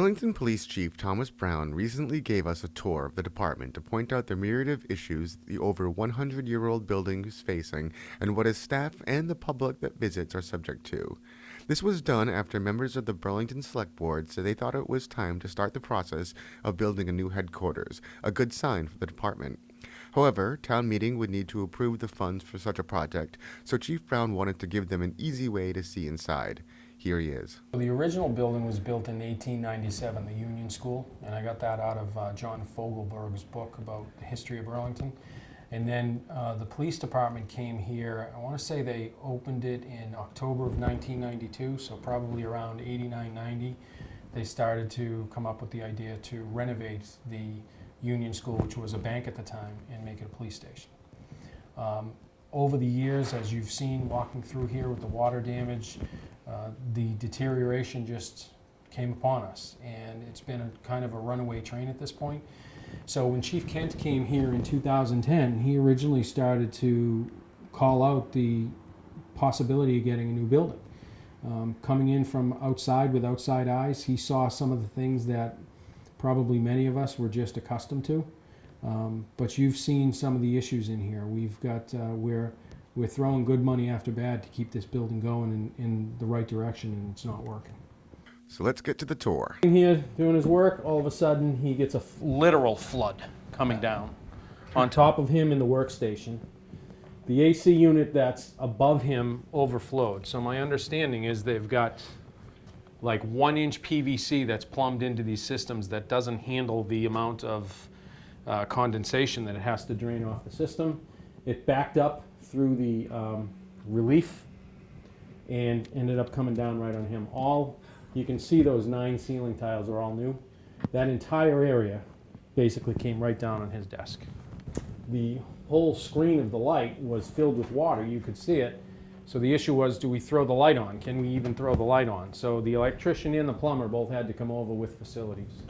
Burlington Police Chief Thomas Browne recently gave us a tour of the department to point out the myriad of issues the over 100-year-old building is facing and what his staff and the public that visits are subject to. This was done after members of the Burlington Select Board said they thought it was time to start the process of building a new headquarters, a good sign for the department. However, town meeting would need to approve the funds for such a project, so Chief Browne wanted to give them an easy way to see inside. Here he is. The original building was built in 1897, the Union School, and I got that out of John Fogelberg's book about the history of Burlington. And then the police department came here, I want to say they opened it in October of 1992, so probably around 89, 90. They started to come up with the idea to renovate the Union School, which was a bank at the time, and make it a police station. Over the years, as you've seen walking through here with the water damage, the deterioration just came upon us, and it's been a kind of a runaway train at this point. So when Chief Kent came here in 2010, he originally started to call out the possibility of getting a new building. Coming in from outside with outside eyes, he saw some of the things that probably many of us were just accustomed to. But you've seen some of the issues in here. We've got we're throwing good money after bad to keep this building going in the right direction, and it's not working. So let's get to the tour. Here doing his work, all of a sudden he gets a literal flood coming down on top of him in the workstation. The AC unit that's above him overflowed. So my understanding is they've got like 1-inch PVC that's plumbed into these systems that doesn't handle the amount of condensation that it has to drain off the system. It backed up through the relief and ended up coming down right on him. You can see those 9 ceiling tiles are all new. That entire area basically came right down on his desk. The whole screen of the light was filled with water. You could see it. So the issue was, do we throw the light on? Can we even throw the light on? So the electrician and the plumber both had to come over with facilities.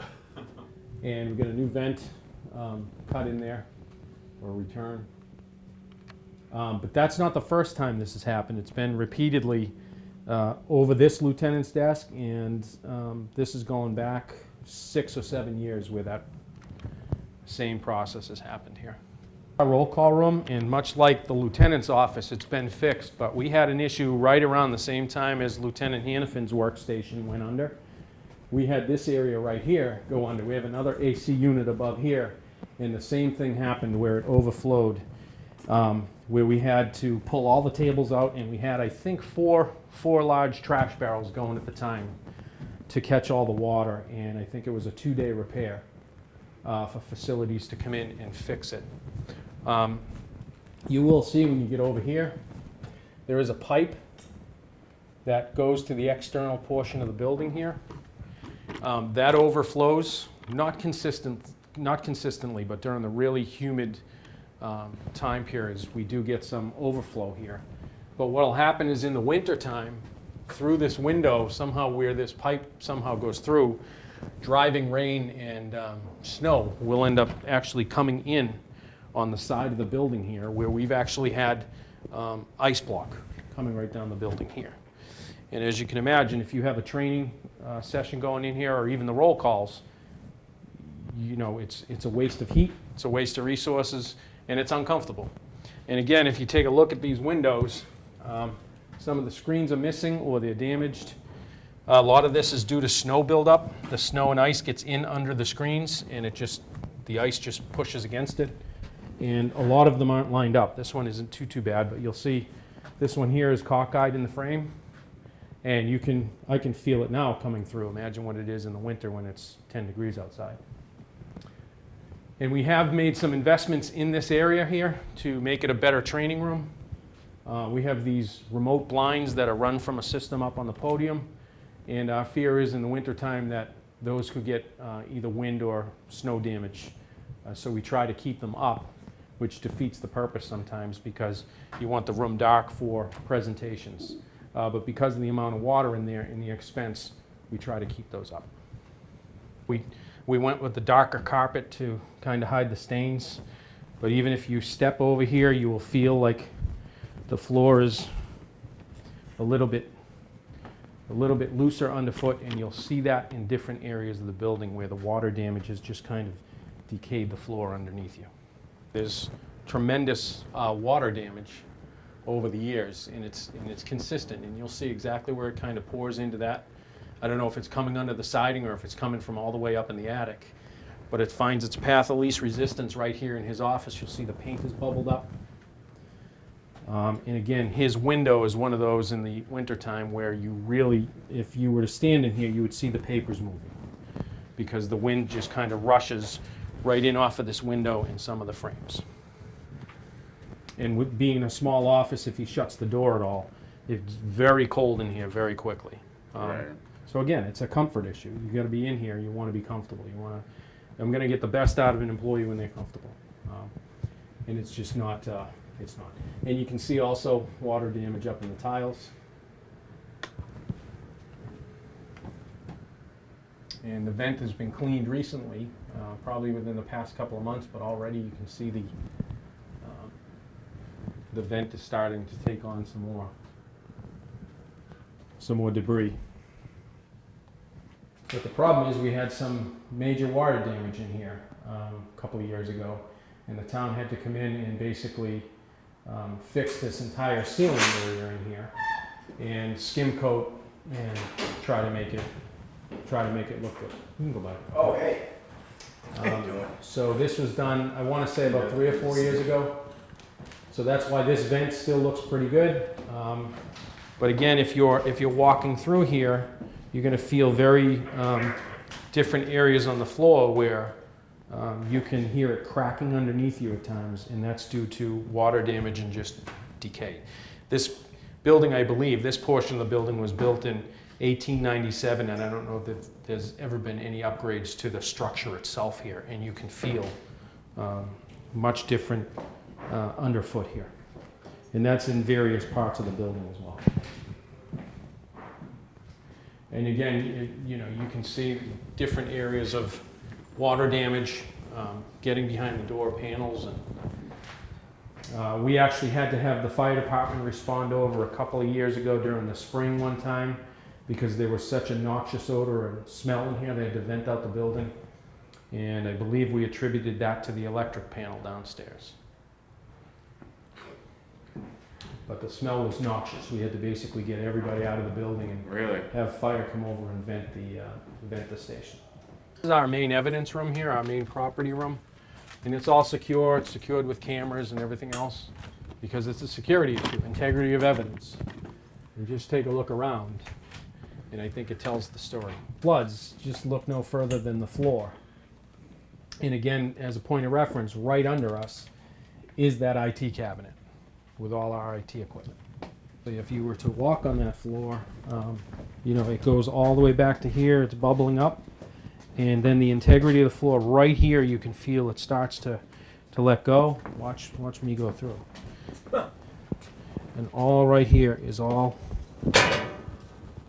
And we've got a new vent cut in there, or return. But that's not the first time this has happened. It's been repeatedly over this lieutenant's desk, and this is going back 6 or 7 years where that same process has happened here. Our roll call room, and much like the lieutenant's office, it's been fixed, but we had an issue right around the same time as Lieutenant Hannafin's workstation went under. We had this area right here go under. We have another AC unit above here, and the same thing happened where it overflowed, where we had to pull all the tables out, and we had, I think, four large trash barrels going at the time to catch all the water, and I think it was a 2-day repair for facilities to come in and fix it. You will see when you get over here, there is a pipe that goes to the external portion of the building here. That overflows, not consistently, but during the really humid time periods, we do get some overflow here. But what will happen is in the winter time, through this window, somehow where this pipe somehow goes through, driving rain and snow will end up actually coming in on the side of the building here, where we've actually had ice block coming right down the building here. And as you can imagine, if you have a training session going in here, or even the roll calls, you know, it's a waste of heat, it's a waste of resources, and it's uncomfortable. And again, if you take a look at these windows, some of the screens are missing or they're damaged. A lot of this is due to snow buildup. The snow and ice gets in under the screens, and the ice just pushes against it. And a lot of them aren't lined up. This one isn't too bad, but you'll see this one here is cockeyed in the frame, and I can feel it now coming through. Imagine what it is in the winter when it's 10 degrees outside. And we have made some investments in this area here to make it a better training room. We have these remote blinds that are run from a system up on the podium, and our fear is in the wintertime that those could get either wind or snow damage. So we try to keep them up, which defeats the purpose sometimes because you want the room dark for presentations. But because of the amount of water in there and the expense, we try to keep those up. We went with the darker carpet to kind of hide the stains, but even if you step over here, you will feel like the floor is a little bit a little bit looser underfoot, and you'll see that in different areas of the building where the water damage has just kind of decayed the floor underneath you. There's tremendous water damage over the years, and it's consistent, and you'll see exactly where it kind of pours into that. I don't know if it's coming under the siding or if it's coming from all the way up in the attic, but it finds its path of least resistance right here in his office. You'll see the paint is bubbled up. And again, his window is one of those in the wintertime where you really, if you were to stand in here, you would see the papers moving because the wind just kind of rushes right in off of this window and some of the frames. And with being a small office, if he shuts the door at all, it's very cold in here very quickly. Right. So again, it's a comfort issue. You got to be in here. You want to be comfortable. You want to. I'm going to get the best out of an employee when they're comfortable, and it's just not. It's not. And you can see also water damage up in the tiles. And the vent has been cleaned recently, probably within the past couple of months, but already you can see the vent is starting to take on some more debris. But the problem is we had some major water damage in here a couple of years ago, and the town had to come in and basically fix this entire ceiling area in here and skim coat and try to make it look good. You can go by. Oh, hey. How you doing? So this was done, I want to say about 3 or 4 years ago. So that's why this vent still looks pretty good. But again, if you're walking through here, you're going to feel very different areas on the floor where you can hear it cracking underneath you at times, and that's due to water damage and just decay. This building, I believe, this portion of the building was built in 1897, and I don't know that there's ever been any upgrades to the structure itself here, and you can feel much different underfoot here. And that's in various parts of the building as well. And again, you can see different areas of water damage, getting behind the door panels. And we actually had to have the fire department respond over a couple of years ago during the spring one time because there was such a noxious odor and smell in here. They had to vent out the building. And I believe we attributed that to the electric panel downstairs. But the smell was noxious. We had to basically get everybody out of the building and Really? have fire come over and vent the station. This is our main evidence room here, our main property room. And it's all secure. It's secured with cameras and everything else because it's a security issue, integrity of evidence. And just take a look around, and I think it tells the story. Floods, just look no further than the floor. And again, as a point of reference, right under us is that IT cabinet with all our IT equipment. So if you were to walk on that floor, it goes all the way back to here, it's bubbling up, and then the integrity of the floor right here, you can feel it starts to let go. Watch me go through. And all right here is all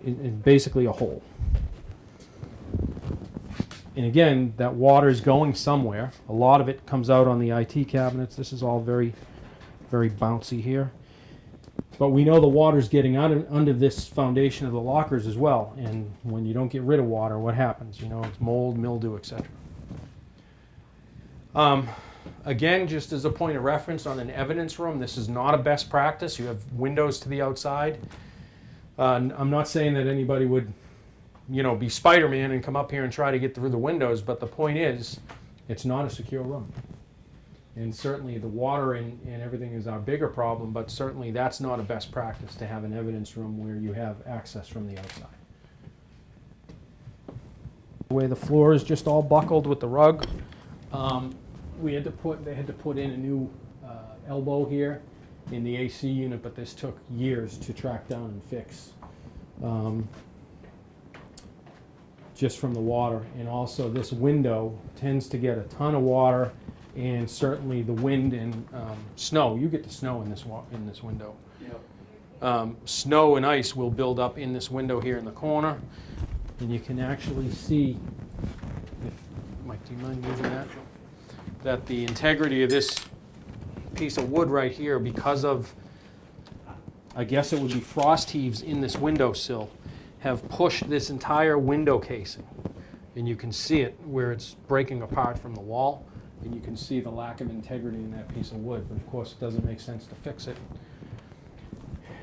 in basically a hole. And again, that water is going somewhere. A lot of it comes out on the IT cabinets. This is all very, very bouncy here. But we know the water's getting out under this foundation of the lockers as well. And when you don't get rid of water, what happens? It's mold, mildew, etc. Again, just as a point of reference on an evidence room, this is not a best practice. You have windows to the outside. I'm not saying that anybody would, be Spider-Man and come up here and try to get through the windows, but the point is, it's not a secure room. And certainly the water and everything is our bigger problem, but certainly that's not a best practice to have an evidence room where you have access from the outside. The way the floor is just all buckled with the rug, they had to put in a new elbow here in the AC unit, but this took years to track down and fix. Just from the water, and also this window tends to get a ton of water, and certainly the wind and snow. You get the snow in this window. Yep. Snow and ice will build up in this window here in the corner, and you can actually see, Mike, do you mind moving that the integrity of this piece of wood right here, because of, I guess it would be frost heaves in this windowsill, have pushed this entire window casing. And you can see it where it's breaking apart from the wall. And you can see the lack of integrity in that piece of wood. But of course, it doesn't make sense to fix it.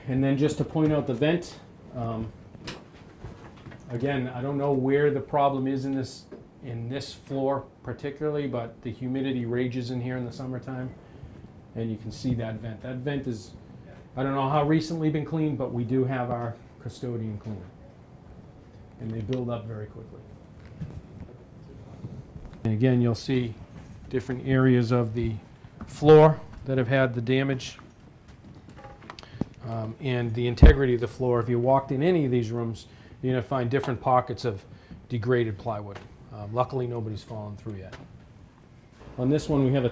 And then just to point out the vent, again, I don't know where the problem is in this floor particularly, but the humidity rages in here in the summertime. And you can see that vent. That vent is, I don't know how recently been cleaned, but we do have our custodian clean it. And they build up very quickly. And again, you'll see different areas of the floor that have had the damage. And the integrity of the floor. If you walked in any of these rooms, you're going to find different pockets of degraded plywood. Luckily, nobody's fallen through yet. On this one, we have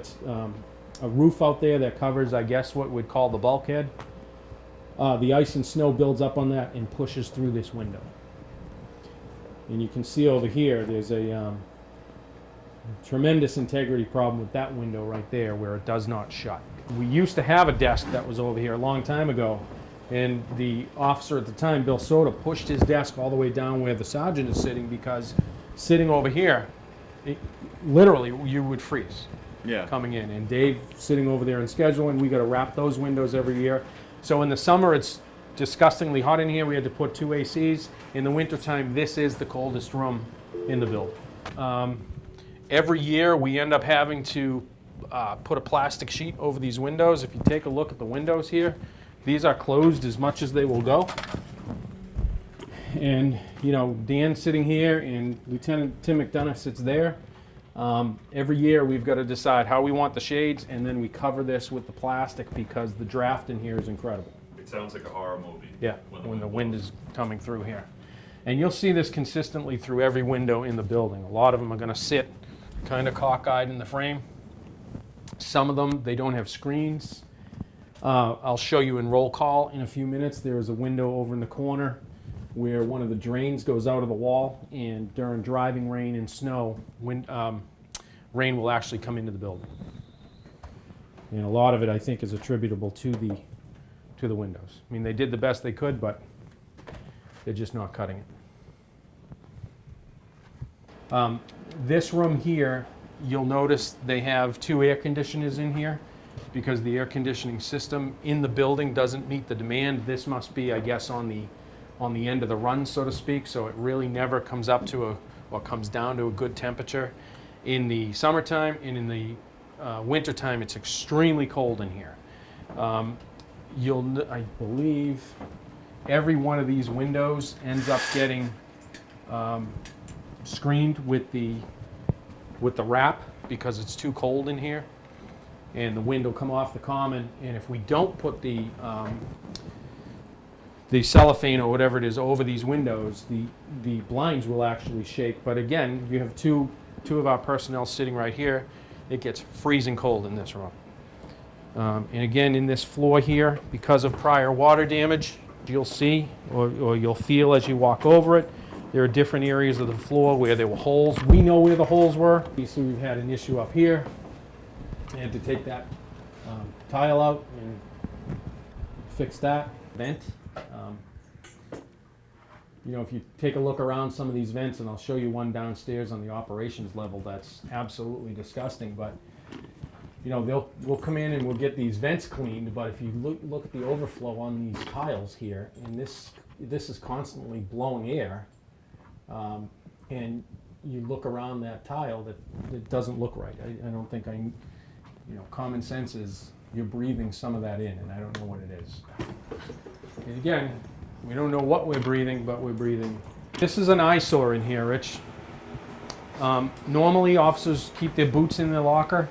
a roof out there that covers, I guess, what we'd call the bulkhead. The ice and snow builds up on that and pushes through this window. And you can see over here, there's a tremendous integrity problem with that window right there where it does not shut. We used to have a desk that was over here a long time ago, and the officer at the time, Bill Soda, pushed his desk all the way down where the sergeant is sitting, because sitting over here, literally you would freeze coming in. And Dave sitting over there and scheduling, we got to wrap those windows every year. So in the summer it's disgustingly hot in here. We had to put 2 ACs. In the wintertime, this is the coldest room in the building. Every year we end up having to put a plastic sheet over these windows. If you take a look at the windows here, these are closed as much as they will go. And, you know, Dan's sitting here and Lieutenant Tim McDonough sits there. Every year we've got to decide how we want the shades, and then we cover this with the plastic because the draft in here is incredible. It sounds like a horror movie. Yeah, when the wind is coming through here. And you'll see this consistently through every window in the building. A lot of them are going to sit kind of cockeyed in the frame. Some of them, they don't have screens. I'll show you in roll call in a few minutes. There is a window over in the corner where one of the drains goes out of the wall, and during driving rain and snow, rain will actually come into the building. And a lot of it, I think, is attributable to the windows. I mean, they did the best they could, but they're just not cutting it. This room here, you'll notice they have 2 air conditioners in here because the air conditioning system in the building doesn't meet the demand. This must be, I guess, on the end of the run, so to speak, so it really never comes up to or comes down to a good temperature. In the summertime and in the wintertime, it's extremely cold in here. I believe every one of these windows ends up getting screened with the wrap because it's too cold in here, and the wind will come off the common. And if we don't put the cellophane or whatever it is over these windows, the blinds will actually shake. But again, you have two of our personnel sitting right here. It gets freezing cold in this room. And again, in this floor here, because of prior water damage, you'll see or you'll feel as you walk over it, there are different areas of the floor where there were holes. We know where the holes were. You see we've had an issue up here. I had to take that tile out and fix that vent. You know, if you take a look around some of these vents, and I'll show you one downstairs on the operations level that's absolutely disgusting, but you know, we'll come in and we'll get these vents cleaned, but if you look at the overflow on these tiles here, and this is constantly blowing air, and you look around that tile, that it doesn't look right. I don't think common sense is you're breathing some of that in, and I don't know what it is. And again, we don't know what we're breathing, but we're breathing. This is an eyesore in here, Rich. Normally, officers keep their boots in their locker.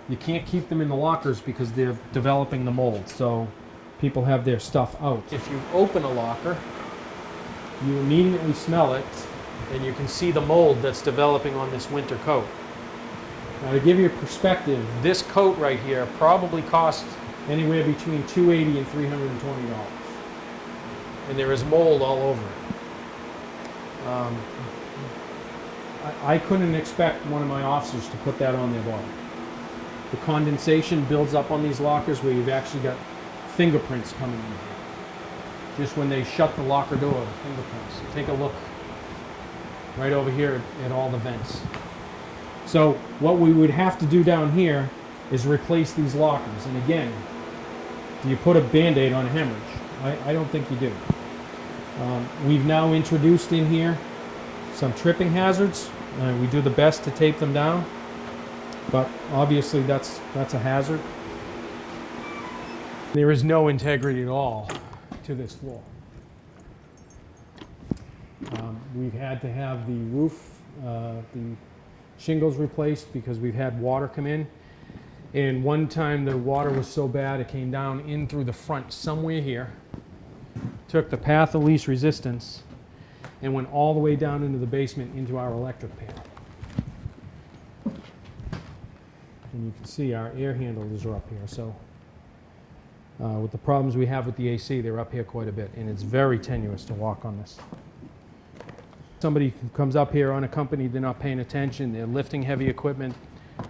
You can't keep them in the lockers because they're developing the mold, so people have their stuff out. If you open a locker, you immediately smell it, and you can see the mold that's developing on this winter coat. Now, to give you a perspective, this coat right here probably cost anywhere between $280 and $320. And there is mold all over it. I couldn't expect one of my officers to put that on their body. The condensation builds up on these lockers where you've actually got fingerprints coming in here. just when they shut the locker door, the fingerprints. Take a look right over here at all the vents. So what we would have to do down here is replace these lockers. And again, do you put a Band-Aid on a hemorrhage? I don't think you do. We've now introduced in here some tripping hazards. We do the best to tape them down, but obviously that's a hazard. There is no integrity at all to this floor. We've had to have the roof, the shingles replaced because we've had water come in. And one time the water was so bad it came down in through the front somewhere here, took the path of least resistance, and went all the way down into the basement into our electric panel. And you can see our air handlers are up here. So with the problems we have with the AC, they're up here quite a bit, and it's very tenuous to walk on this. Somebody comes up here unaccompanied, they're not paying attention, they're lifting heavy equipment,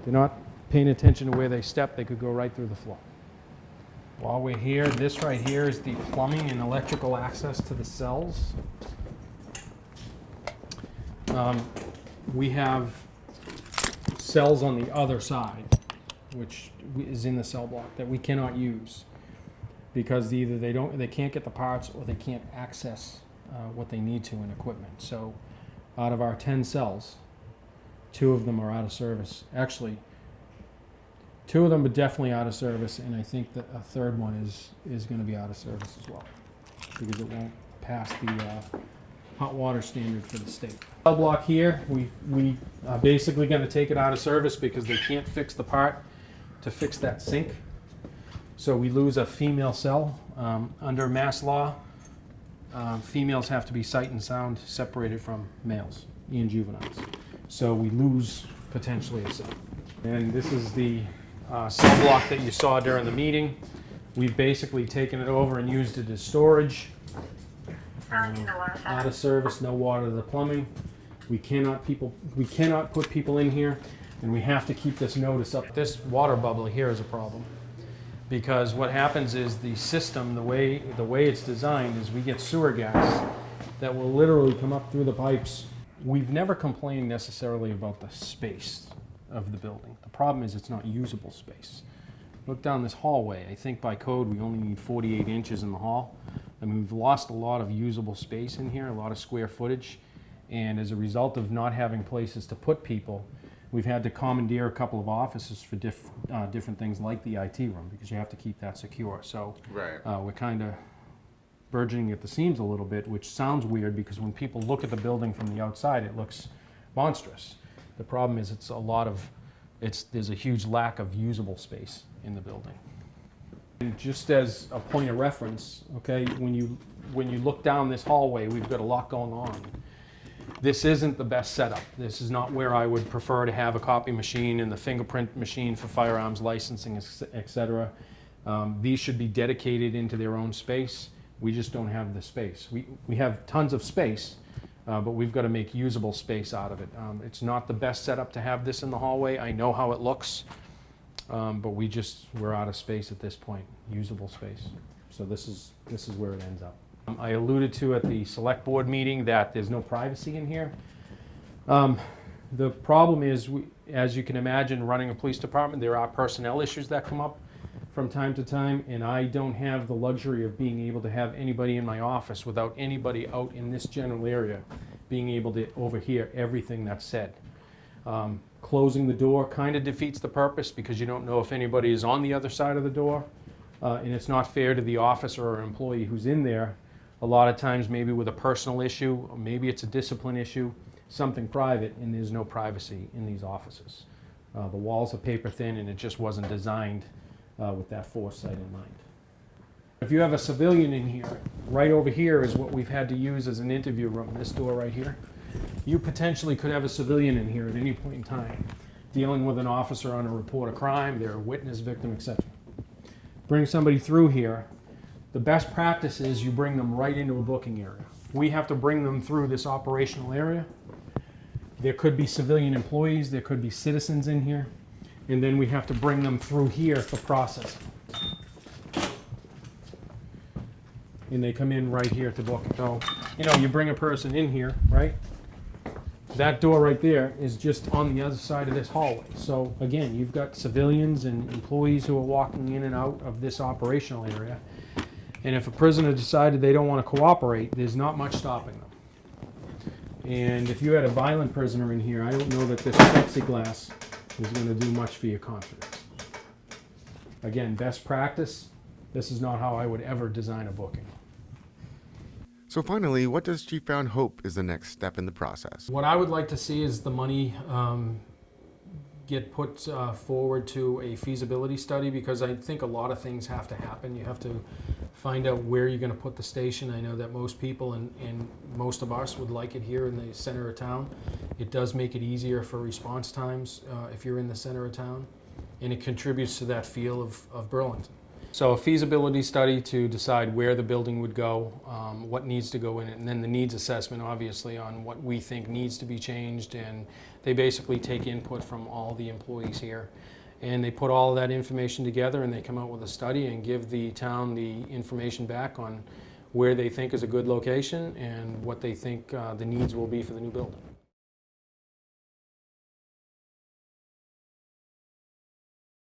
they're not paying attention to where they step, they could go right through the floor. While we're here, this right here is the plumbing and electrical access to the cells. We have cells on the other side, which is in the cell block, that we cannot use because either they can't get the parts or they can't access what they need to in equipment. So out of our 10 cells, 2 of them are out of service. Actually, 2 of them are definitely out of service, and I think that a third one is going to be out of service as well because it won't pass the hot water standard for the state. Cell block here, we are basically going to take it out of service because they can't fix the part to fix that sink. So we lose a female cell. Under mass law, females have to be sight and sound separated from males and juveniles. So we lose potentially a cell. And this is the cell block that you saw during the meeting. We've basically taken it over and used it as storage. Out of service, no water to the plumbing. We cannot put people in here, and we have to keep this notice up. This water bubble here is a problem because what happens is the system, the way it's designed, is we get sewer gas that will literally come up through the pipes. We've never complained necessarily about the space of the building. The problem is it's not usable space. Look down this hallway. I think by code we only need 48 inches in the hall. I mean, we've lost a lot of usable space in here, a lot of square footage, and as a result of not having places to put people, we've had to commandeer a couple of offices for different things like the IT room because you have to keep that secure. So Right. We're kind of burgeoning at the seams a little bit, which sounds weird because when people look at the building from the outside, it looks monstrous. The problem is there's a huge lack of usable space in the building. And just as a point of reference, okay, when you look down this hallway, we've got a lot going on. This isn't the best setup. This is not where I would prefer to have a copy machine and the fingerprint machine for firearms licensing, etc. These should be dedicated into their own space. We just don't have the space. We have tons of space, but we've got to make usable space out of it. It's not the best setup to have this in the hallway. I know how it looks. But we're out of space at this point, usable space. So this is where it ends up. I alluded to at the select board meeting that there's no privacy in here. The problem is, as you can imagine, running a police department, there are personnel issues that come up from time to time, and I don't have the luxury of being able to have anybody in my office without anybody out in this general area being able to overhear everything that's said. Closing the door kind of defeats the purpose because you don't know if anybody is on the other side of the door, and it's not fair to the officer or employee who's in there. A lot of times maybe with a personal issue, or maybe it's a discipline issue, something private, and there's no privacy in these offices. The walls are paper thin, and it just wasn't designed with that foresight in mind. If you have a civilian in here, right over here is what we've had to use as an interview room, this door right here. You potentially could have a civilian in here at any point in time, dealing with an officer on a report of crime, they're a witness, victim, etc. Bring somebody through here. The best practice is you bring them right into a booking area. We have to bring them through this operational area. There could be civilian employees, there could be citizens in here, and then we have to bring them through here for processing. and they come in right here to book it. So, you know, you bring a person in here, right? That door right there is just on the other side of this hallway. So again, you've got civilians and employees who are walking in and out of this operational area. And if a prisoner decided they don't want to cooperate, there's not much stopping them. And if you had a violent prisoner in here, I don't know that this plexiglass is going to do much for your confidence. Again, best practice, this is not how I would ever design a booking. So finally, what does Chief Browne hope is the next step in the process? What I would like to see is the money get put forward to a feasibility study, because I think a lot of things have to happen. You have to find out where you're going to put the station. I know that most people and most of us would like it here in the center of town. It does make it easier for response times if you're in the center of town, and it contributes to that feel of Burlington. So a feasibility study to decide where the building would go, what needs to go in it, and then the needs assessment, obviously, on what we think needs to be changed. And they basically take input from all the employees here, and they put all of that information together, and they come out with a study and give the town the information back on where they think is a good location and what they think the needs will be for the new building.